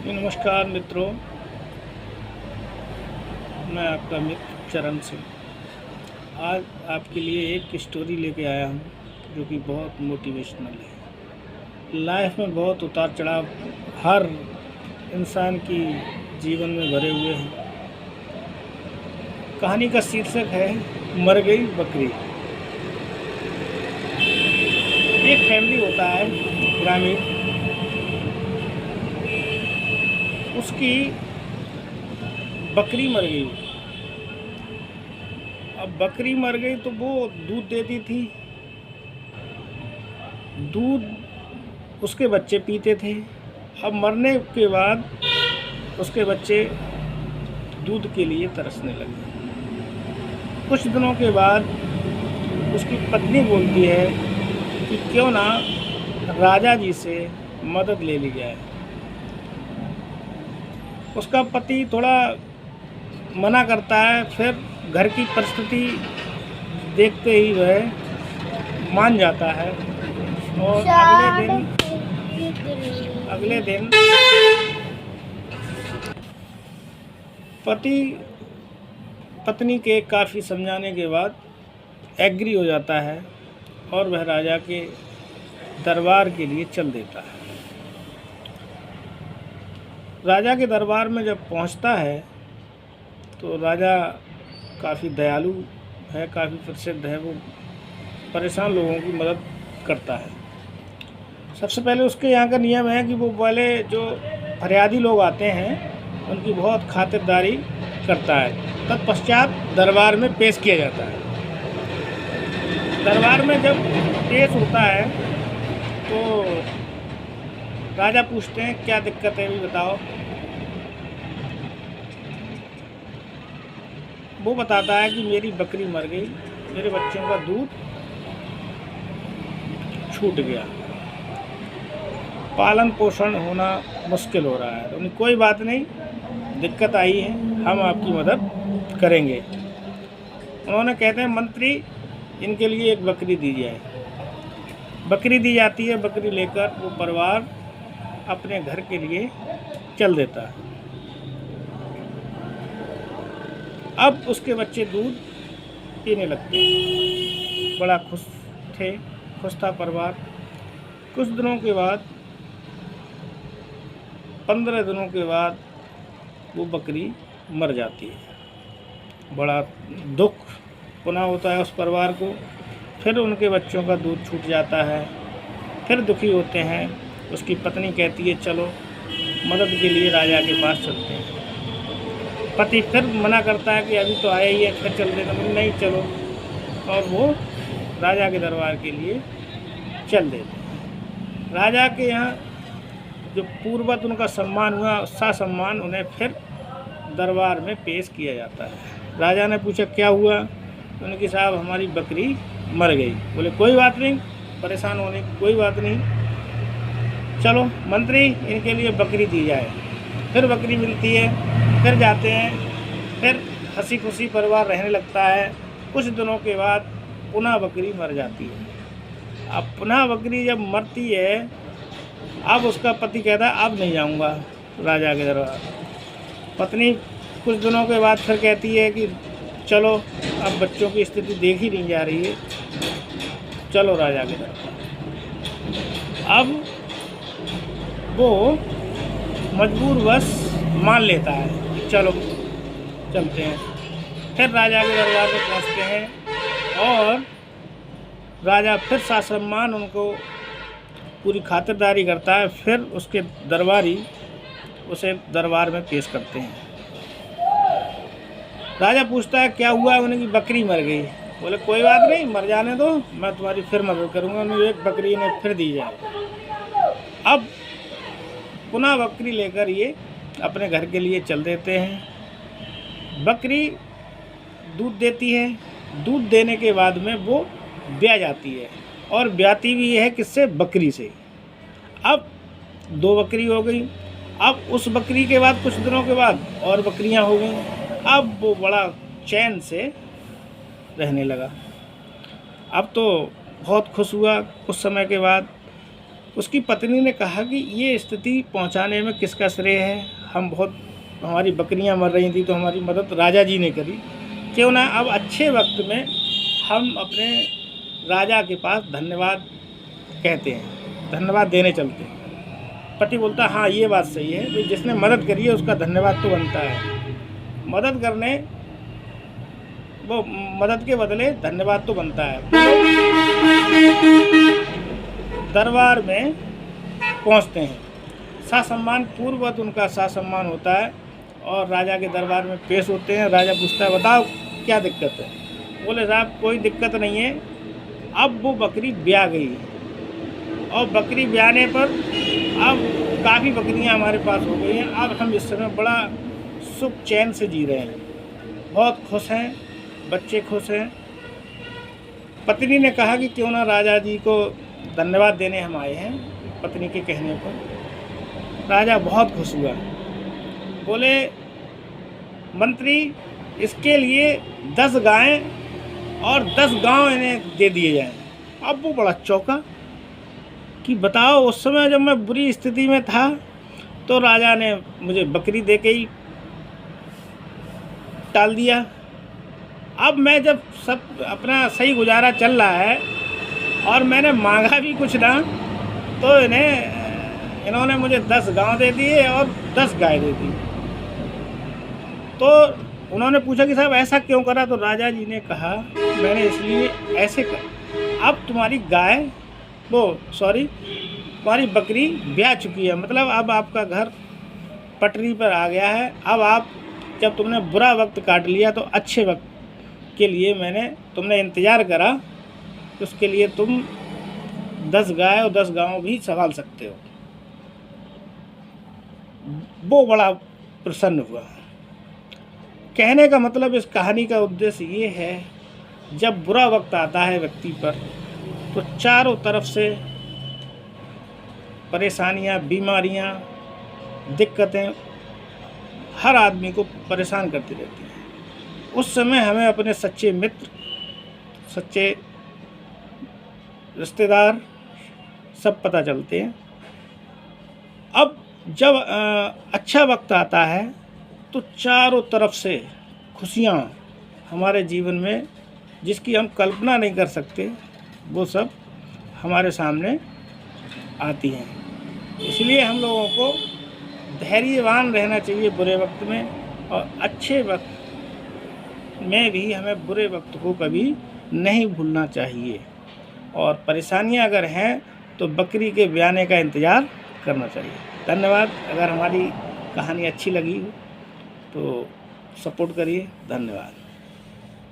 नमस्कार मित्रों, मैं आपका मित्र चरण सिंह आज आपके लिए एक स्टोरी लेके आया हूँ जो कि बहुत मोटिवेशनल है। लाइफ में बहुत उतार चढ़ाव हर इंसान की जीवन में भरे हुए हैं। कहानी का शीर्षक है मर गई बकरी। एक फैमिली होता है ग्रामीण, उसकी बकरी मर गई। अब बकरी मर गई तो वो दूध देती थी, दूध उसके बच्चे पीते थे। अब मरने के बाद उसके बच्चे दूध के लिए तरसने लगे। कुछ दिनों के बाद उसकी पत्नी बोलती है कि क्यों ना राजा जी से मदद ले ली जाए। उसका पति थोड़ा मना करता है, फिर घर की परिस्थिति देखते ही वह मान जाता है और अगले दिन पति पत्नी के काफ़ी समझाने के बाद एग्री हो जाता है और वह राजा के दरबार के लिए चल देता है। राजा के दरबार में जब पहुंचता है तो राजा काफ़ी दयालु है, काफ़ी प्रसिद्ध है। वो परेशान लोगों की मदद करता है। सबसे पहले उसके यहाँ का नियम है कि वो पहले जो फरियादी लोग आते हैं उनकी बहुत खातिरदारी करता है। तत्पश्चात दरबार में पेश किया जाता है। दरबार में जब पेश होता है तो राजा पूछते हैं क्या दिक्कत है, भी बताओ। वो बताता है कि मेरी बकरी मर गई, मेरे बच्चों का दूध छूट गया, पालन पोषण होना मुश्किल हो रहा है। तो कोई बात नहीं, दिक्कत आई है, हम आपकी मदद करेंगे। उन्होंने कहते हैं मंत्री इनके लिए एक बकरी दी जाए। बकरी दी जाती है। बकरी लेकर वो परिवार अपने घर के लिए चल देता है। अब उसके बच्चे दूध पीने लगते हैं। बड़ा खुश था परिवार। कुछ दिनों के बाद 15 दिनों के बाद वो बकरी मर जाती है। बड़ा दुख पुनः होता है उस परिवार को। फिर उनके बच्चों का दूध छूट जाता है। फिर दुखी होते हैं। उसकी पत्नी कहती है चलो मदद के लिए राजा के पास चलते हैं। पति फिर मना करता है कि अभी तो आया ही है, फिर चल देना। नहीं चलो, और वो राजा के दरबार के लिए चल देते हैं। राजा के यहाँ जो पूर्वत उनका सम्मान हुआ, सा सम्मान उन्हें फिर दरबार में पेश किया जाता है। राजा ने पूछा क्या हुआ? उनकी साहब हमारी बकरी मर गई। बोले कोई बात नहीं, परेशान होने की कोई बात नहीं, चलो मंत्री इनके लिए बकरी दी जाए। फिर बकरी मिलती है, फिर जाते हैं, फिर हंसी खुशी परिवार रहने लगता है। कुछ दिनों के बाद पुनः बकरी मर जाती है। अब पुनः बकरी जब मरती है, अब उसका पति कहता है अब नहीं जाऊंगा राजा के दरबार। पत्नी कुछ दिनों के बाद फिर कहती है कि चलो अब बच्चों की स्थिति देखी नहीं जा रही है, चलो राजा के दरबार। अब वो मजबूरवश मान लेता है, चलो चलते हैं। फिर राजा के दरबार में पहुंचते हैं और राजा फिर सासम्मान उनको पूरी खातिरदारी करता है। फिर उसके दरबारी उसे दरबार में पेश करते हैं। राजा पूछता है क्या हुआ? उन्हें की बकरी मर गई। बोले कोई बात नहीं, मर जाने दो, मैं तुम्हारी फिर मदद करूँगा। उन्हें एक बकरी ने फिर दी जाए। अब पुनः बकरी लेकर ये अपने घर के लिए चल देते हैं। बकरी दूध देती है। दूध देने के बाद में वो ब्याह जाती है, और ब्याती भी है किससे? बकरी से। अब 2 बकरी हो गई। अब उस बकरी के बाद कुछ दिनों के बाद और बकरियां हो गई। अब वो बड़ा चैन से रहने लगा। अब तो बहुत खुश हुआ। कुछ समय के बाद उसकी पत्नी ने कहा कि ये स्थिति पहुंचाने में किसका श्रेय है, हमारी बकरियां मर रही थी तो हमारी मदद राजा जी ने करी, क्यों ना अब अच्छे वक्त में हम अपने राजा के पास धन्यवाद कहते हैं, धन्यवाद देने चलते हैं। पति बोलता हाँ ये बात सही है, तो जिसने मदद करी है उसका धन्यवाद तो बनता है, मदद के बदले धन्यवाद तो बनता है। दरबार में पहुंचते हैं, सासम्मान पूर्ववत उनका सासम्मान होता है और राजा के दरबार में पेश होते हैं। राजा पूछता है बताओ क्या दिक्कत है। बोले साहब कोई दिक्कत नहीं है, अब वो बकरी ब्याह गई और बकरी ब्याहने पर अब काफ़ी बकरियां हमारे पास हो गई हैं, अब हम इस समय बड़ा सुख चैन से जी रहे हैं, बहुत खुश हैं, बच्चे खुश हैं। पत्नी ने कहा कि क्यों ना राजा जी को धन्यवाद देने हम आए हैं। पत्नी के कहने पर राजा बहुत खुश हुआ, बोले मंत्री इसके लिए 10 गायें और 10 गांव इन्हें दे दिए जाएं। अब वो बड़ा चौंका कि बताओ उस समय जब मैं बुरी स्थिति में था तो राजा ने मुझे बकरी दे के ही टाल दिया, अब मैं जब सब अपना सही गुजारा चल रहा है और मैंने मांगा भी कुछ ना तो इन्होंने मुझे 10 गांव दे दिए और 10 गाय दे दी। तो उन्होंने पूछा कि साहब ऐसा क्यों करा, तो राजा जी ने कहा मैंने इसलिए ऐसे कर, अब तुम्हारी तुम्हारी बकरी ब्याह चुकी है, मतलब अब आपका घर पटरी पर आ गया है। अब आप जब तुमने बुरा वक्त काट लिया तो अच्छे वक्त के लिए तुमने इंतज़ार करा, उसके लिए तुम 10 गाय और 10 गांव भी संभाल सकते हो। वो बड़ा प्रसन्न हुआ। कहने का मतलब इस कहानी का उद्देश्य ये है, जब बुरा वक्त आता है व्यक्ति पर तो चारों तरफ से परेशानियां, बीमारियां, दिक्कतें हर आदमी को परेशान करती रहती हैं। उस समय हमें अपने सच्चे मित्र, सच्चे रिश्तेदार सब पता चलते हैं। अब जब अच्छा वक्त आता है तो चारों तरफ से खुशियाँ हमारे जीवन में जिसकी हम कल्पना नहीं कर सकते वो सब हमारे सामने आती हैं। इसलिए हम लोगों को धैर्यवान रहना चाहिए बुरे वक्त में, और अच्छे वक्त में भी हमें बुरे वक्त को कभी नहीं भूलना चाहिए। और परेशानियां अगर हैं तो बकरी के ब्याहने का इंतज़ार करना चाहिए। धन्यवाद। अगर हमारी कहानी अच्छी लगी हो तो सपोर्ट करिए। धन्यवाद।